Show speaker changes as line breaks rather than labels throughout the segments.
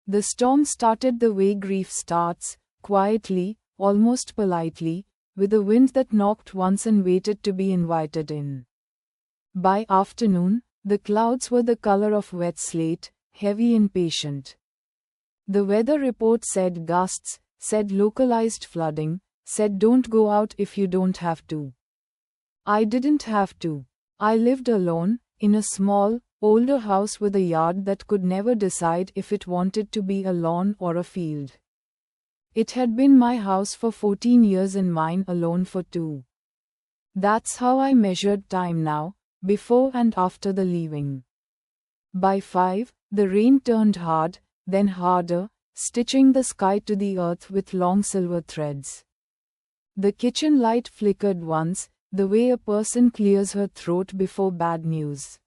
The storm started the way grief starts, quietly, almost politely, with a wind that knocked once and waited to be invited in. By afternoon, the clouds were the color of wet slate, heavy and patient. The weather report said gusts, said localized flooding, said don't go out if you don't have to. I didn't have to. I lived alone, in a small, older house with a yard that could never decide if it wanted to be a lawn or a field. It had been my house for 14 years and mine alone for 2. That's how I measured time now, before and after the leaving. By 5, the rain turned hard, then harder, stitching the sky to the earth with long silver threads. The kitchen light flickered once, the way a person clears her throat before bad news.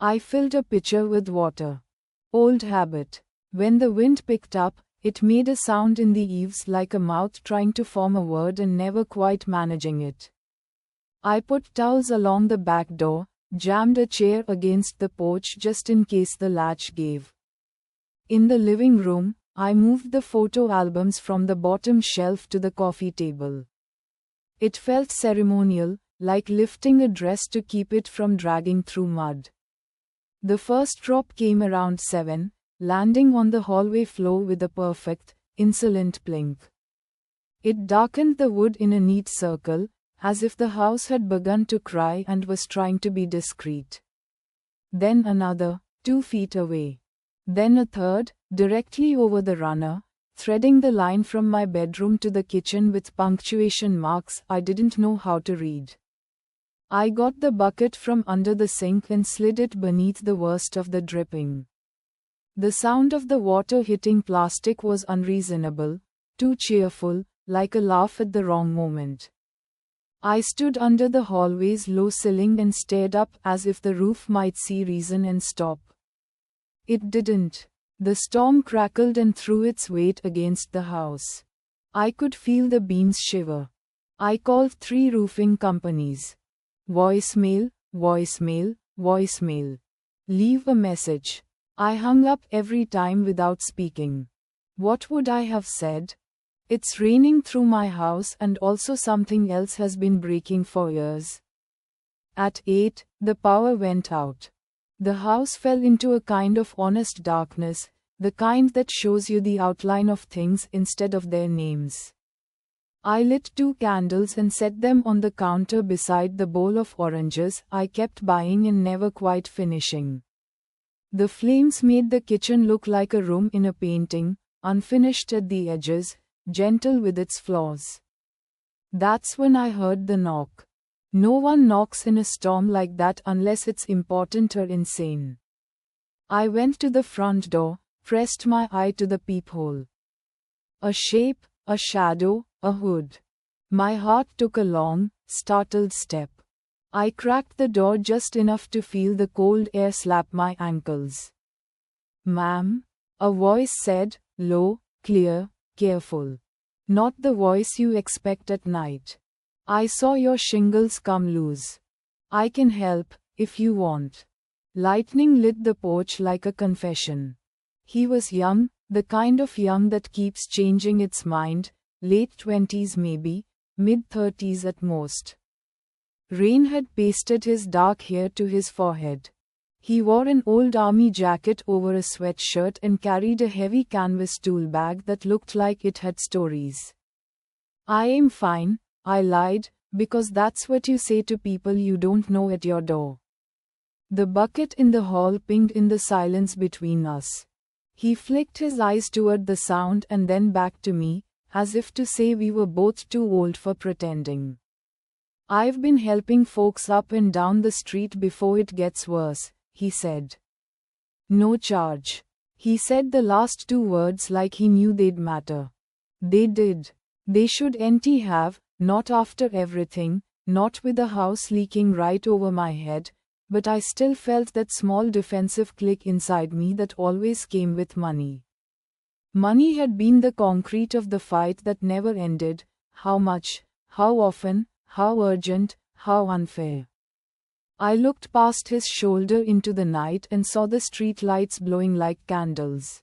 I filled a pitcher with water. Old habit. When the wind picked up, it made a sound in the eaves like a mouth trying to form a word and never quite managing it. I put towels along the back door, jammed a chair against the porch just in case the latch gave. In the living room, I moved the photo albums from the bottom shelf to the coffee table. It felt ceremonial, like lifting a dress to keep it from dragging through mud. The first drop came around 7, landing on the hallway floor with a perfect, insolent plink. It darkened the wood in a neat circle, as if the house had begun to cry and was trying to be discreet. Then another, 2 feet away. Then a third, directly over the runner, threading the line from my bedroom to the kitchen with punctuation marks I didn't know how to read. I got the bucket from under the sink and slid it beneath the worst of the dripping. The sound of the water hitting plastic was unreasonable, too cheerful, like a laugh at the wrong moment. I stood under the hallway's low ceiling and stared up as if the roof might see reason and stop. It didn't. The storm crackled and threw its weight against the house. I could feel the beams shiver. I called 3 roofing companies. Voicemail, voicemail, voicemail. Leave a message. I hung up every time without speaking. What would I have said? It's raining through my house and also something else has been breaking for years. At 8, the power went out. The house fell into a kind of honest darkness, the kind that shows you the outline of things instead of their names. I lit 2 candles and set them on the counter beside the bowl of oranges I kept buying and never quite finishing. The flames made the kitchen look like a room in a painting, unfinished at the edges, gentle with its flaws. That's when I heard the knock. No one knocks in a storm like that unless it's important or insane. I went to the front door, pressed my eye to the peephole. A shape, a shadow, a hood. My heart took a long, startled step. I cracked the door just enough to feel the cold air slap my ankles. "Ma'am?" a voice said, low, clear, careful. Not the voice you expect at night. "I saw your shingles come loose. I can help, if you want." Lightning lit the porch like a confession. He was young, the kind of young that keeps changing its mind, late 20s maybe, mid-30s at most. Rain had pasted his dark hair to his forehead. He wore an old army jacket over a sweatshirt and carried a heavy canvas tool bag that looked like it had stories. "I am fine," I lied, because that's what you say to people you don't know at your door. The bucket in the hall pinged in the silence between us. He flicked his eyes toward the sound and then back to me, as if to say we were both too old for pretending. "I've been helping folks up and down the street before it gets worse," he said. "No charge." He said the last 2 words like he knew they'd matter. They did. They should have, not after everything, not with the house leaking right over my head, but I still felt that small defensive click inside me that always came with money. Money had been the concrete of the fight that never ended. How much, how often, how urgent, how unfair. I looked past his shoulder into the night and saw the street lights glowing like candles.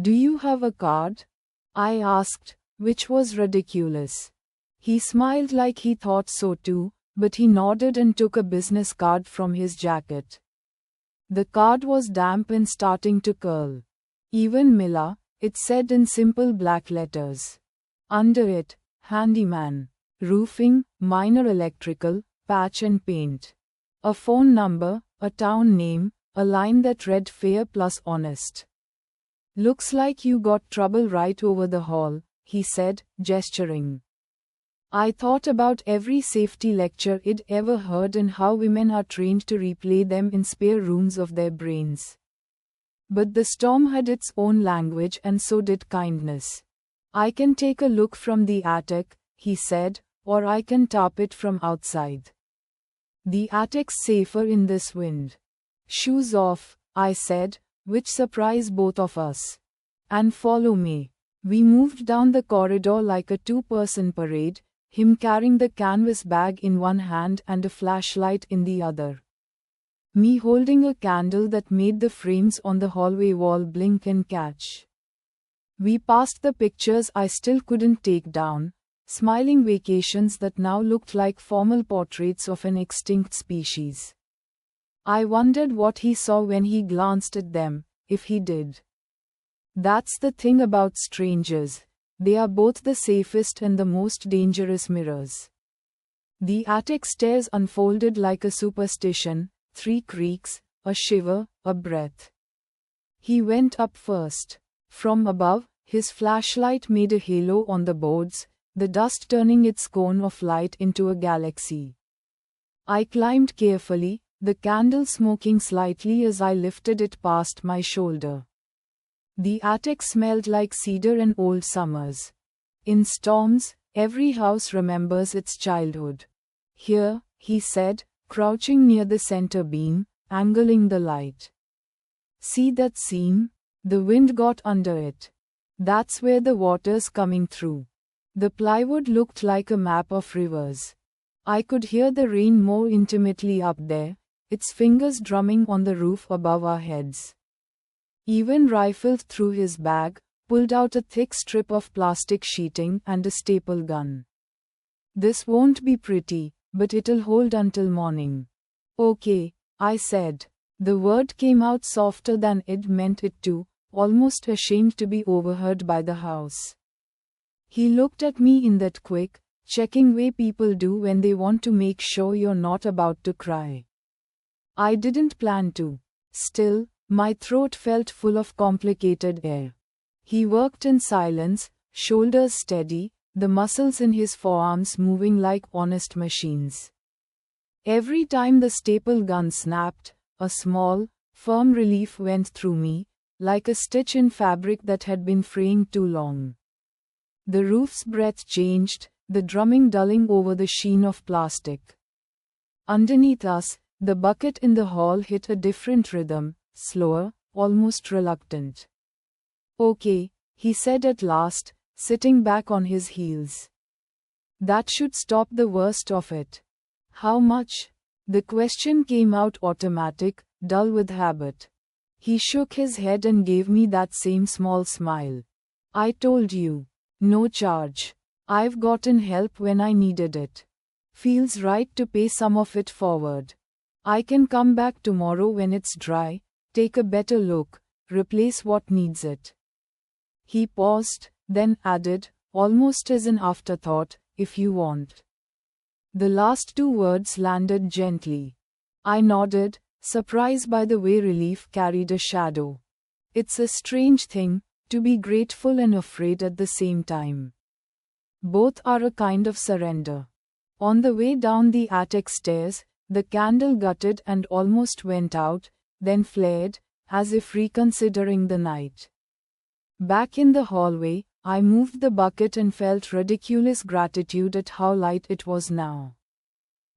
"Do you have a card?" I asked, which was ridiculous. He smiled like he thought so too, but he nodded and took a business card from his jacket. The card was damp and starting to curl. "Even Mila," it said in simple black letters. Under it, handyman, roofing, minor electrical, patch and paint. A phone number, a town name, a line that read fair plus honest. "Looks like you got trouble right over the hall," he said, gesturing. I thought about every safety lecture I'd ever heard and how women are trained to replay them in spare rooms of their brains. But the storm had its own language and so did kindness. "I can take a look from the attic," he said, "or I can tap it from outside. The attic's safer in this wind." "Shoes off," I said, which surprised both of us. "And follow me." We moved down the corridor like a two-person parade, him carrying the canvas bag in one hand and a flashlight in the other. Me holding a candle that made the frames on the hallway wall blink and catch. We passed the pictures I still couldn't take down, smiling vacations that now looked like formal portraits of an extinct species. I wondered what he saw when he glanced at them, if he did. That's the thing about strangers. They are both the safest and the most dangerous mirrors. The attic stairs unfolded like a superstition, 3 creaks, a shiver, a breath. He went up first. From above, his flashlight made a halo on the boards, the dust turning its cone of light into a galaxy. I climbed carefully, the candle smoking slightly as I lifted it past my shoulder. The attic smelled like cedar and old summers. In storms, every house remembers its childhood. "Here," he said, crouching near the center beam, angling the light. "See that seam? The wind got under it. That's where the water's coming through." The plywood looked like a map of rivers. I could hear the rain more intimately up there, its fingers drumming on the roof above our heads. Even rifled through his bag, pulled out a thick strip of plastic sheeting and a staple gun. "This won't be pretty, but it'll hold until morning." "Okay," I said. The word came out softer than I'd meant it to, almost ashamed to be overheard by the house. He looked at me in that quick, checking way people do when they want to make sure you're not about to cry. I didn't plan to. Still, my throat felt full of complicated air. He worked in silence, shoulders steady, the muscles in his forearms moving like honest machines. Every time the staple gun snapped, a small, firm relief went through me, like a stitch in fabric that had been fraying too long. The roof's breath changed, the drumming dulling over the sheen of plastic. Underneath us, the bucket in the hall hit a different rhythm, slower, almost reluctant. "Okay," he said at last, sitting back on his heels. "That should stop the worst of it." "How much?" The question came out automatic, dull with habit. He shook his head and gave me that same small smile. "I told you. No charge. I've gotten help when I needed it. Feels right to pay some of it forward. I can come back tomorrow when it's dry, take a better look, replace what needs it." He paused, then added, almost as an afterthought, "if you want." The last 2 words landed gently. I nodded, surprised by the way relief carried a shadow. It's a strange thing, to be grateful and afraid at the same time. Both are a kind of surrender. On the way down the attic stairs, the candle gutted and almost went out, then flared, as if reconsidering the night. Back in the hallway, I moved the bucket and felt ridiculous gratitude at how light it was now.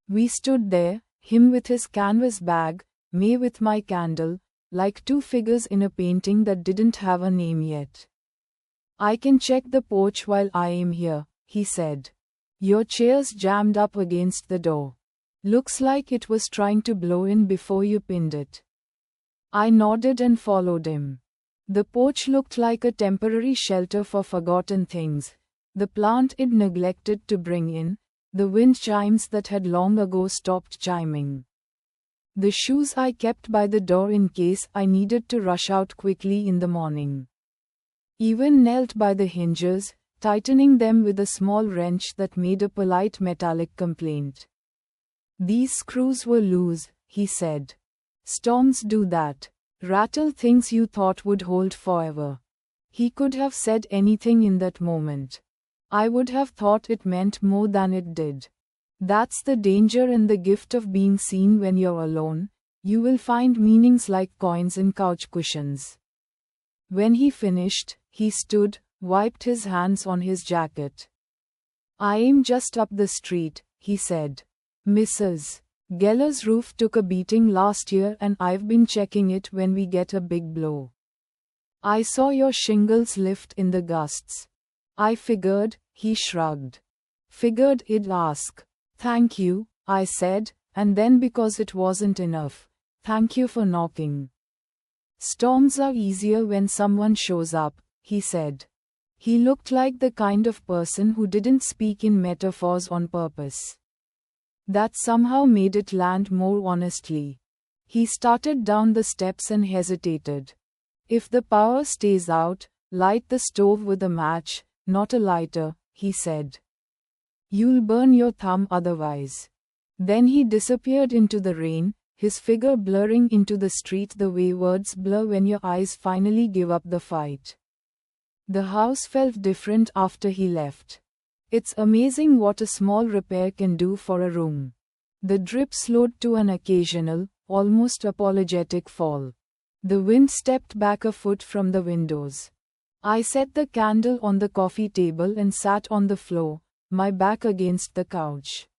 We stood there, him with his canvas bag, me with my candle, like 2 figures in a painting that didn't have a name yet. "I can check the porch while I am here," he said. "Your chair's jammed up against the door. Looks like it was trying to blow in before you pinned it." I nodded and followed him. The porch looked like a temporary shelter for forgotten things, the plant I'd neglected to bring in, the wind chimes that had long ago stopped chiming. The shoes I kept by the door in case I needed to rush out quickly in the morning. Even knelt by the hinges, tightening them with a small wrench that made a polite metallic complaint. "These screws were loose," he said. "Storms do that. Rattle things you thought would hold forever." He could have said anything in that moment. I would have thought it meant more than it did. That's the danger and the gift of being seen when you're alone. You will find meanings like coins in couch cushions. When he finished, he stood, wiped his hands on his jacket. "I'm just up the street," he said. "Mrs. Geller's roof took a beating last year and I've been checking it when we get a big blow. I saw your shingles lift in the gusts. I figured," he shrugged. "Figured I'd ask." "Thank you," I said, and then because it wasn't enough, "Thank you for knocking." "Storms are easier when someone shows up," he said. He looked like the kind of person who didn't speak in metaphors on purpose. That somehow made it land more honestly. He started down the steps and hesitated. "If the power stays out, light the stove with a match, not a lighter," he said. "You'll burn your thumb otherwise." Then he disappeared into the rain, his figure blurring into the street the way words blur when your eyes finally give up the fight. The house felt different after he left. It's amazing what a small repair can do for a room. The drip slowed to an occasional, almost apologetic fall. The wind stepped back a foot from the windows. I set the candle on the coffee table and sat on the floor, my back against the couch.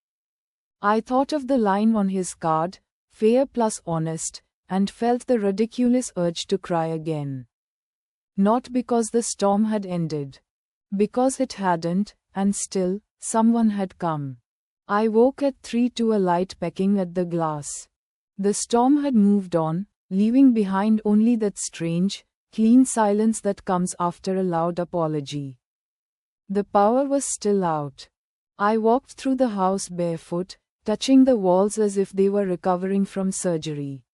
I thought of the line on his card, "Fair plus honest," and felt the ridiculous urge to cry again. Not because the storm had ended. Because it hadn't, and still, someone had come. I woke at 3 to a light pecking at the glass. The storm had moved on, leaving behind only that strange, clean silence that comes after a loud apology. The power was still out. I walked through the house barefoot, touching the walls as if they were recovering from surgery.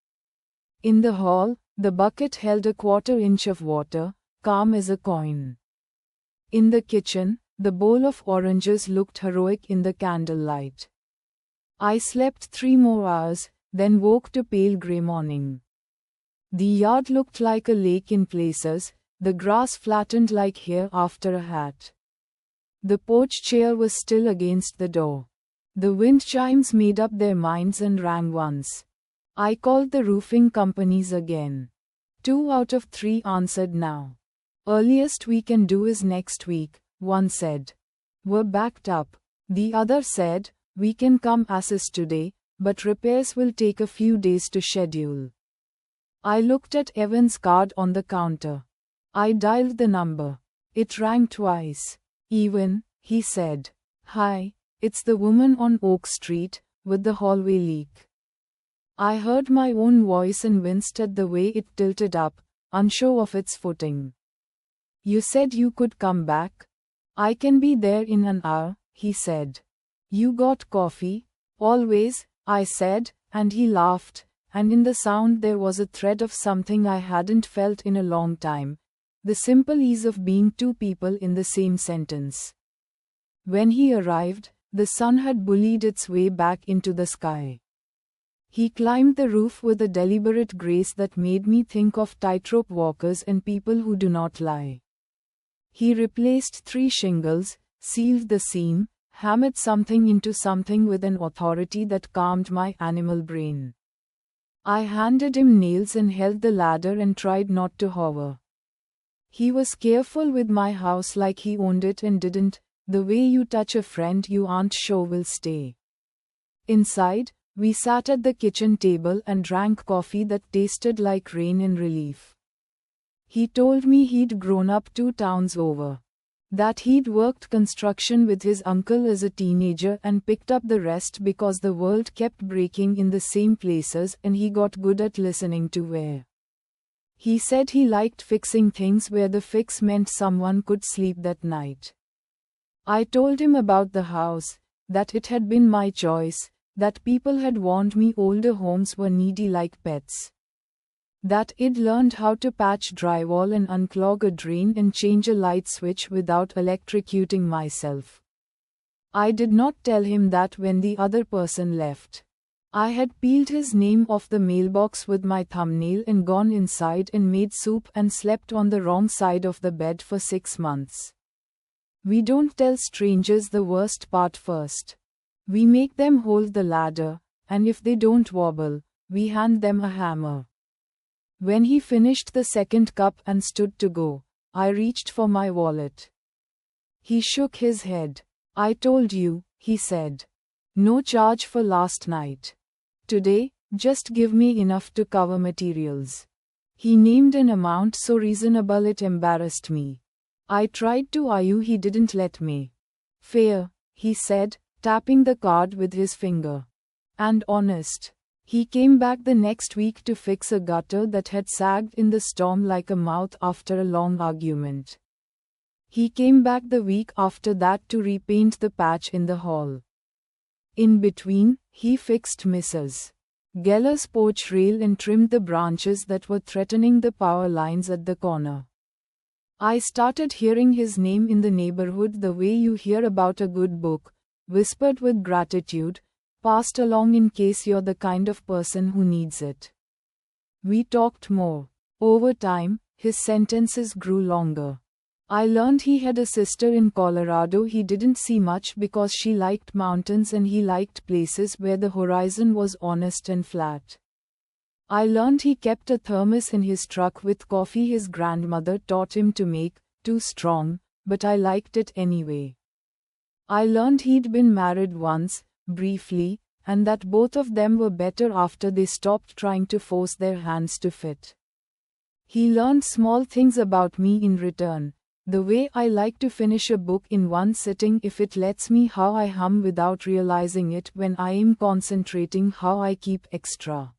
In the hall, the bucket held a 1/4 inch of water, calm as a coin. In the kitchen, the bowl of oranges looked heroic in the candlelight. I slept 3 more hours, then woke to pale grey morning. The yard looked like a lake in places, the grass flattened like hair after a hat. The porch chair was still against the door. The wind chimes made up their minds and rang once. I called the roofing companies again. 2 out of 3 answered now. "Earliest we can do is next week," one said. "We're backed up." The other said, "We can come assist today, but repairs will take a few days to schedule." I looked at Evan's card on the counter. I dialed the number. It rang twice. "Evan," he said. "Hi, it's the woman on Oak Street, with the hallway leak." I heard my own voice and winced at the way it tilted up, unsure of its footing. "You said you could come back?" "I can be there in an hour," he said. "You got coffee?" "Always," I said, and he laughed, and in the sound there was a thread of something I hadn't felt in a long time, the simple ease of being 2 people in the same sentence. When he arrived, the sun had bullied its way back into the sky. He climbed the roof with a deliberate grace that made me think of tightrope walkers and people who do not lie. He replaced 3 shingles, sealed the seam, hammered something into something with an authority that calmed my animal brain. I handed him nails and held the ladder and tried not to hover. He was careful with my house like he owned it and didn't, the way you touch a friend you aren't sure will stay. Inside, we sat at the kitchen table and drank coffee that tasted like rain in relief. He told me he'd grown up 2 towns over. That he'd worked construction with his uncle as a teenager and picked up the rest because the world kept breaking in the same places and he got good at listening to where He said he liked fixing things where the fix meant someone could sleep that night. I told him about the house, that it had been my choice, that people had warned me older homes were needy like pets. That I'd learned how to patch drywall and unclog a drain and change a light switch without electrocuting myself. I did not tell him that when the other person left. I had peeled his name off the mailbox with my thumbnail and gone inside and made soup and slept on the wrong side of the bed for 6 months. We don't tell strangers the worst part first. We make them hold the ladder, and if they don't wobble, we hand them a hammer. When he finished the second cup and stood to go, I reached for my wallet. He shook his head. I told you, he said. No charge for last night. Today, just give me enough to cover materials. He named an amount so reasonable it embarrassed me. I tried to argue, he didn't let me. Fair, he said, tapping the card with his finger. And honest. He came back the next week to fix a gutter that had sagged in the storm like a mouth after a long argument. He came back the week after that to repaint the patch in the hall. In between, he fixed Mrs. Geller's porch rail and trimmed the branches that were threatening the power lines at the corner. I started hearing his name in the neighborhood the way you hear about a good book, whispered with gratitude, passed along in case you're the kind of person who needs it. We talked more. Over time, his sentences grew longer. I learned he had a sister in Colorado he didn't see much because she liked mountains and he liked places where the horizon was honest and flat. I learned he kept a thermos in his truck with coffee his grandmother taught him to make, too strong, but I liked it anyway. I learned he'd been married once, briefly, and that both of them were better after they stopped trying to force their hands to fit. He learned small things about me in return. The way I like to finish a book in one sitting if it lets me, how I hum without realizing it when I am concentrating, how I keep extra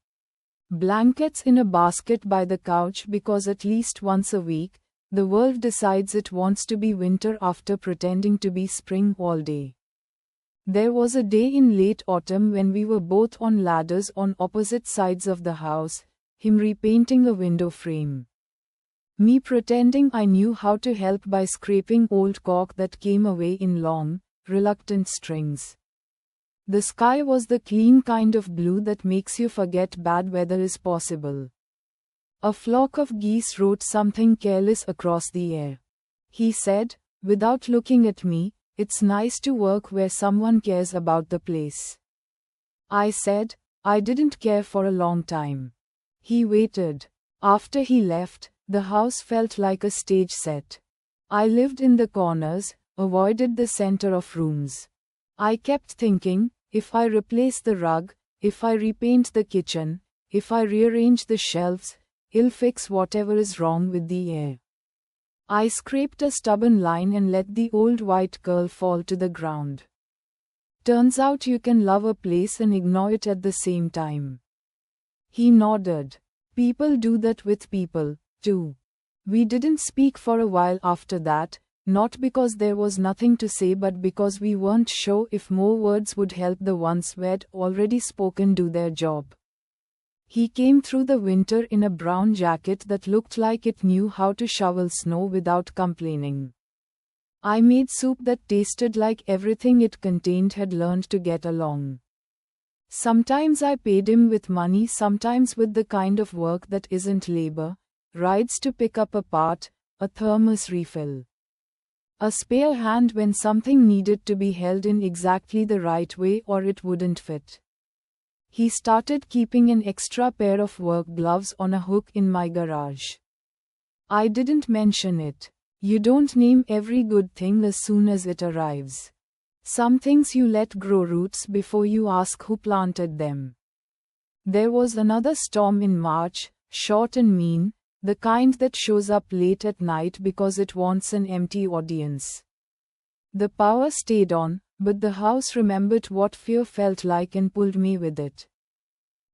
blankets in a basket by the couch because at least once a week, the world decides it wants to be winter after pretending to be spring all day. There was a day in late autumn when we were both on ladders on opposite sides of the house, him repainting a window frame. Me pretending I knew how to help by scraping old cork that came away in long, reluctant strings. The sky was the clean kind of blue that makes you forget bad weather is possible. A flock of geese wrote something careless across the air. He said, without looking at me, "It's nice to work where someone cares about the place." I said, I didn't care for a long time. He waited. After he left, the house felt like a stage set. I lived in the corners, avoided the center of rooms. I kept thinking, if I replace the rug, if I repaint the kitchen, if I rearrange the shelves, I'll fix whatever is wrong with the air. I scraped a stubborn line and let the old white curl fall to the ground. Turns out you can love a place and ignore it at the same time. He nodded. People do that with people, too. We didn't speak for a while after that, not because there was nothing to say but because we weren't sure if more words would help the ones we'd already spoken do their job. He came through the winter in a brown jacket that looked like it knew how to shovel snow without complaining. I made soup that tasted like everything it contained had learned to get along. Sometimes I paid him with money, sometimes with the kind of work that isn't labor, rides to pick up a part, a thermos refill. A spare hand when something needed to be held in exactly the right way or it wouldn't fit. He started keeping an extra pair of work gloves on a hook in my garage. I didn't mention it. You don't name every good thing as soon as it arrives. Some things you let grow roots before you ask who planted them. There was another storm in March, short and mean, the kind that shows up late at night because it wants an empty audience. The power stayed on, but the house remembered what fear felt like and pulled me with it.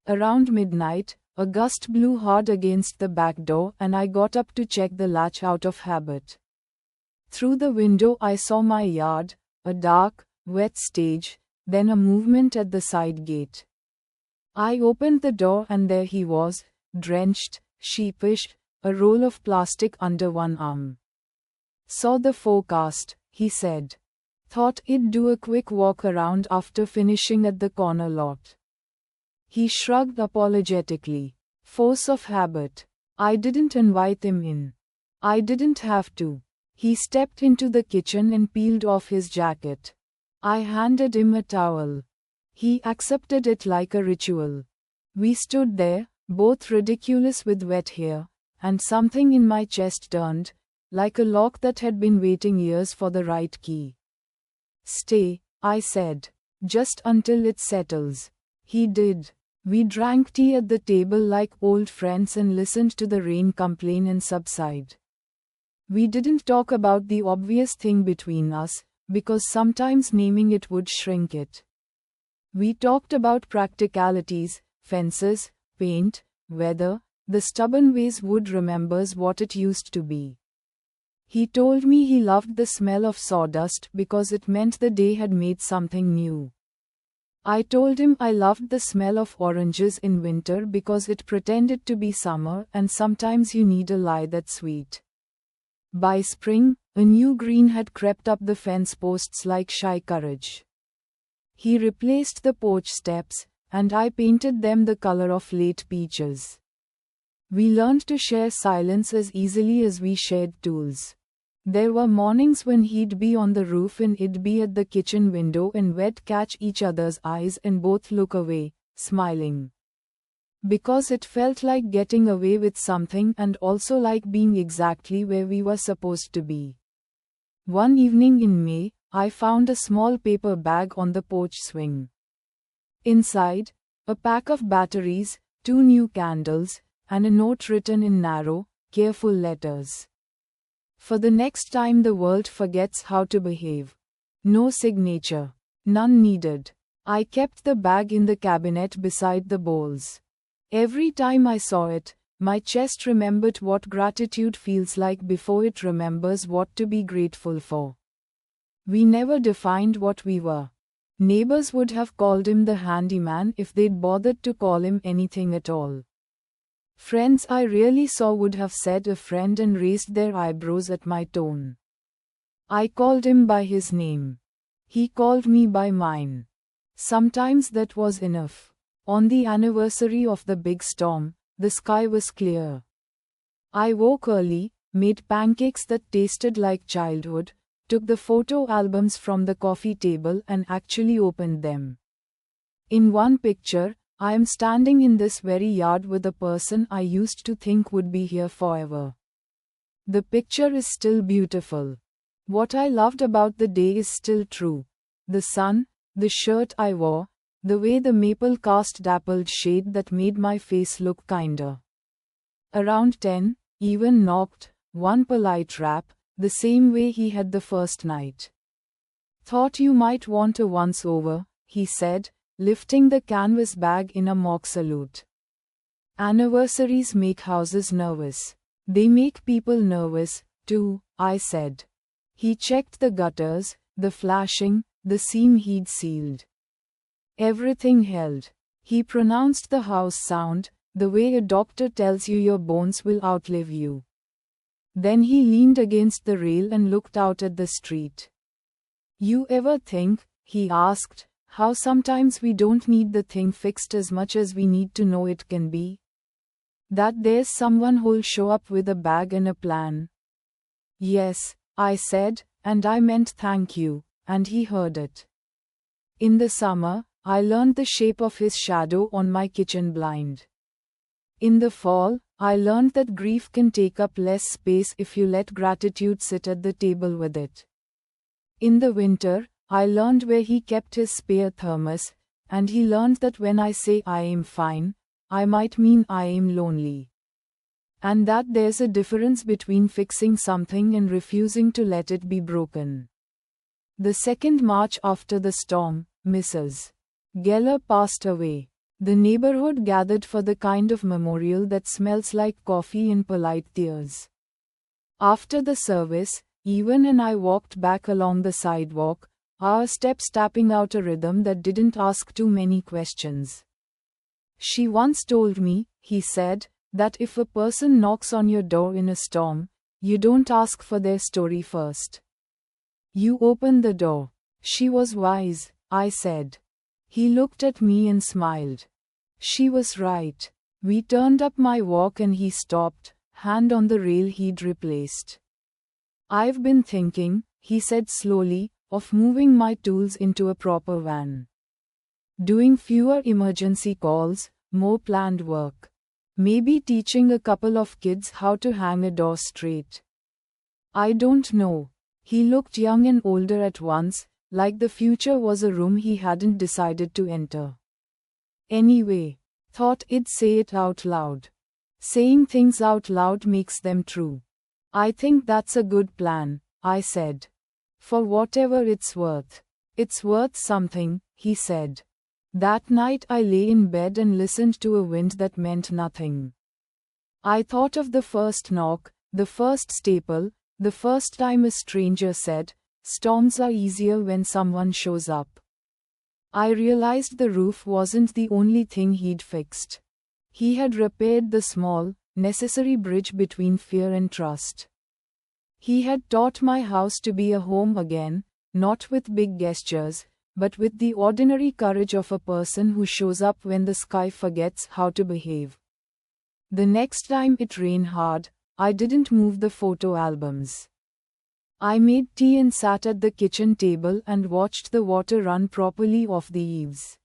Around midnight, A gust blew hard against the back door and I got up to check the latch out of habit. Through the window I saw my yard, a dark, wet stage, then a movement at the side gate. I opened the door and there he was, drenched, sheepish, a roll of plastic under one arm. "Saw the forecast," he said. "Thought I'd do a quick walk around after finishing at the corner lot." He shrugged apologetically. Force of habit. I didn't invite him in. I didn't have to. He stepped into the kitchen and peeled off his jacket. I handed him a towel. He accepted it like a ritual. We stood there, both ridiculous with wet hair, and something in my chest turned, like a lock that had been waiting years for the right key. "Stay," I said. "Just until it settles." He did. We drank tea at the table like old friends and listened to the rain complain and subside. We didn't talk about the obvious thing between us, because sometimes naming it would shrink it. We talked about practicalities, fences, paint, weather, the stubborn ways wood remembers what it used to be. He told me he loved the smell of sawdust because it meant the day had made something new. I told him I loved the smell of oranges in winter because it pretended to be summer and sometimes you need a lie that's sweet. By spring, a new green had crept up the fence posts like shy courage. He replaced the porch steps, and I painted them the color of late peaches. We learned to share silence as easily as we shared tools. There were mornings when he'd be on the roof and I'd be at the kitchen window and we'd catch each other's eyes and both look away, smiling. Because it felt like getting away with something and also like being exactly where we were supposed to be. One evening in May, I found a small paper bag on the porch swing. Inside, a pack of batteries, 2 new candles, and a note written in narrow, careful letters. "For the next time the world forgets how to behave." No signature. None needed. I kept the bag in the cabinet beside the bowls. Every time I saw it, my chest remembered what gratitude feels like before it remembers what to be grateful for. We never defined what we were. Neighbors would have called him the handyman if they'd bothered to call him anything at all. Friends I really saw would have said a friend and raised their eyebrows at my tone. I called him by his name. He called me by mine. Sometimes that was enough. On the anniversary of the big storm, the sky was clear. I woke early, made pancakes that tasted like childhood, took the photo albums from the coffee table and actually opened them. In one picture, I am standing in this very yard with a person I used to think would be here forever. The picture is still beautiful. What I loved about the day is still true. The sun, the shirt I wore, the way the maple cast dappled shade that made my face look kinder. Around 10, Ewan knocked, one polite rap, the same way he had the first night. "Thought you might want a once-over," he said, lifting the canvas bag in a mock salute. Anniversaries make houses nervous. They make people nervous, too, I said. He checked the gutters, the flashing, the seam he'd sealed. Everything held. He pronounced the house sound, the way a doctor tells you your bones will outlive you. Then he leaned against the rail and looked out at the street. "You ever think," he asked, "how sometimes we don't need the thing fixed as much as we need to know it can be? That there's someone who'll show up with a bag and a plan." "Yes," I said, and I meant thank you, and he heard it. In the summer, I learned the shape of his shadow on my kitchen blind. In the fall, I learned that grief can take up less space if you let gratitude sit at the table with it. In the winter, I learned where he kept his spare thermos, and he learned that when I say I am fine, I might mean I am lonely. And that there's a difference between fixing something and refusing to let it be broken. The second March after the storm, Mrs. Geller passed away. The neighborhood gathered for the kind of memorial that smells like coffee and polite tears. After the service, Evan and I walked back along the sidewalk, our steps tapping out a rhythm that didn't ask too many questions. "She once told me," he said, "that if a person knocks on your door in a storm, you don't ask for their story first. You open the door." "She was wise," I said. He looked at me and smiled. She was right. We turned up my walk and he stopped, hand on the rail he'd replaced. "I've been thinking," he said slowly, "of moving my tools into a proper van. Doing fewer emergency calls, more planned work. Maybe teaching a couple of kids how to hang a door straight." "I don't know." He looked young and older at once, like the future was a room he hadn't decided to enter. Anyway, thought I'd say it out loud. Saying things out loud makes them true. "I think that's a good plan," I said. "For whatever it's worth." "It's worth something," he said. That night I lay in bed and listened to a wind that meant nothing. I thought of the first knock, the first staple, the first time a stranger said, "Storms are easier when someone shows up." I realized the roof wasn't the only thing he'd fixed. He had repaired the small, necessary bridge between fear and trust. He had taught my house to be a home again, not with big gestures, but with the ordinary courage of a person who shows up when the sky forgets how to behave. The next time it rained hard, I didn't move the photo albums. I made tea and sat at the kitchen table and watched the water run properly off the eaves.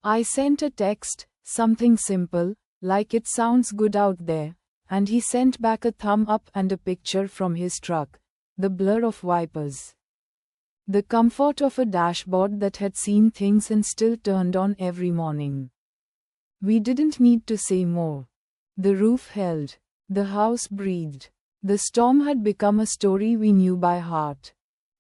I sent a text, something simple, like "It sounds good out there," and he sent back a thumb up and a picture from his truck, the blur of wipers. The comfort of a dashboard that had seen things and still turned on every morning. We didn't need to say more. The roof held. The house breathed. The storm had become a story we knew by heart.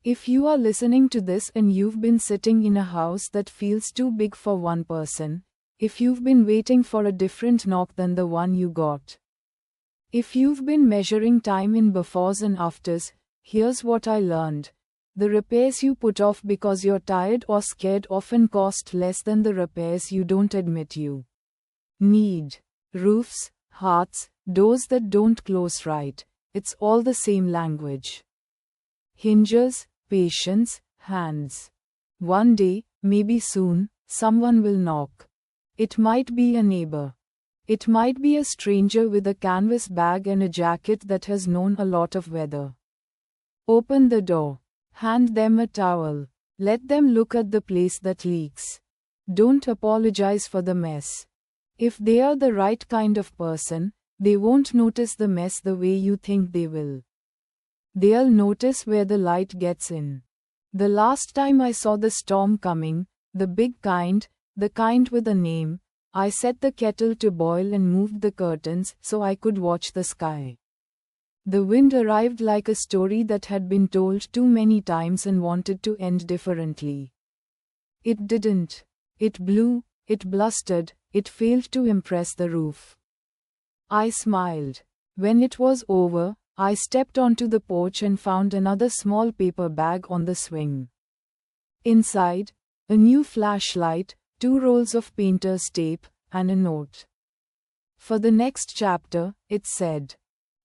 If you are listening to this and you've been sitting in a house that feels too big for one person, if you've been waiting for a different knock than the one you got, if you've been measuring time in befores and afters, here's what I learned. The repairs you put off because you're tired or scared often cost less than the repairs you don't admit you need. Roofs, hearts, doors that don't close right. It's all the same language. Hinges, patience, hands. One day, maybe soon, someone will knock. It might be a neighbor. It might be a stranger with a canvas bag and a jacket that has known a lot of weather. Open the door. Hand them a towel. Let them look at the place that leaks. Don't apologize for the mess. If they are the right kind of person, they won't notice the mess the way you think they will. They'll notice where the light gets in. The last time I saw the storm coming, the big kind, the kind with a name, I set the kettle to boil and moved the curtains so I could watch the sky. The wind arrived like a story that had been told too many times and wanted to end differently. It didn't. It blew, it blustered, it failed to impress the roof. I smiled. When it was over, I stepped onto the porch and found another small paper bag on the swing. Inside, a new flashlight, 2 rolls of painter's tape, and a note. For the next chapter, it said,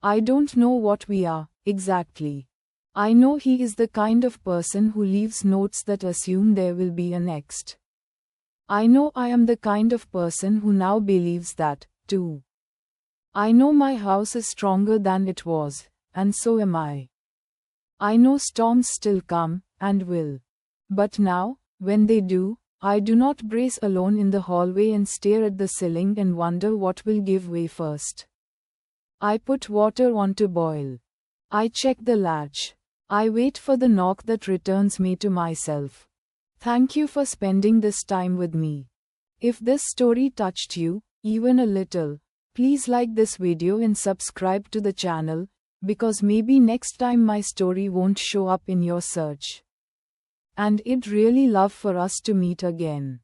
"I don't know what we are, exactly. I know he is the kind of person who leaves notes that assume there will be a next. I know I am the kind of person who now believes that, too. I know my house is stronger than it was, and so am I. I know storms still come, and will. But now, when they do, I do not brace alone in the hallway and stare at the ceiling and wonder what will give way first. I put water on to boil. I check the latch. I wait for the knock that returns me to myself. Thank you for spending this time with me. If this story touched you, even a little, please like this video and subscribe to the channel, because maybe next time my story won't show up in your search. And I'd really love for us to meet again.